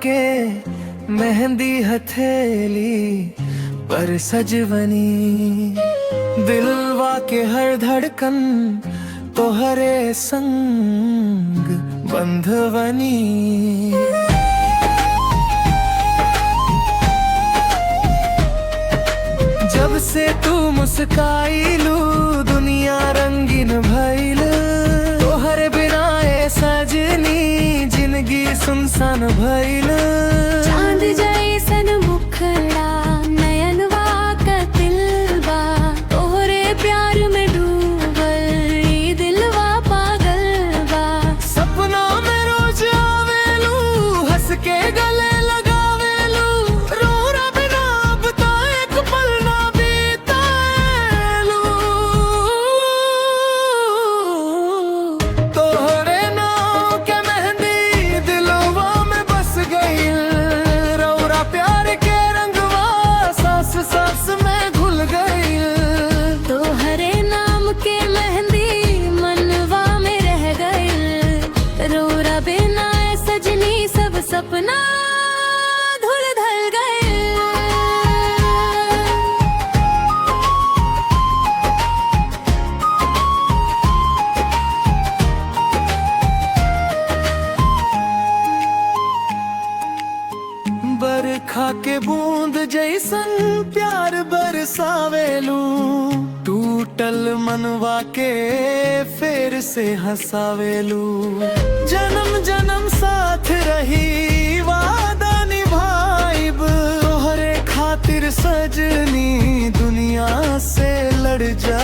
के मेहंदी हथेली पर सजवनी, दिलवा के हर धड़कन तोहरे संग बंधवनी। जब से तू मुस्काइलू दुनिया रंगीन भइल, तोहरे बिना ए सजनी जिंदगी सुनसान भइल। चांद जैसन मुखड़ा नयनवा कतिलबा, तोहरे प्यार में डूबल ई दिलवा पागल बा। सपना में रोज आवेलू हंस के गले लगावेलू, रोरा बिना अब तो एक पल ना बीतालू। तोहरे नाम के मेहंदी दिलवा में बस गई, रौरा प्यार के रंगवा सांस सांस में घुल गई। तोहरे नाम के मेहंदी मनवा में रह गइल, रोरा बिना ए सजनी सब सपना धुल धल गइल। बरखा के बूंद जैसन प्यार बरसावेलू, टूटल मनवा के फेर से हंसावेलू। जन्म जन्म साथ रही वादा निभाइब, तोहरे खातिर सजनी दुनिया से लड़ जा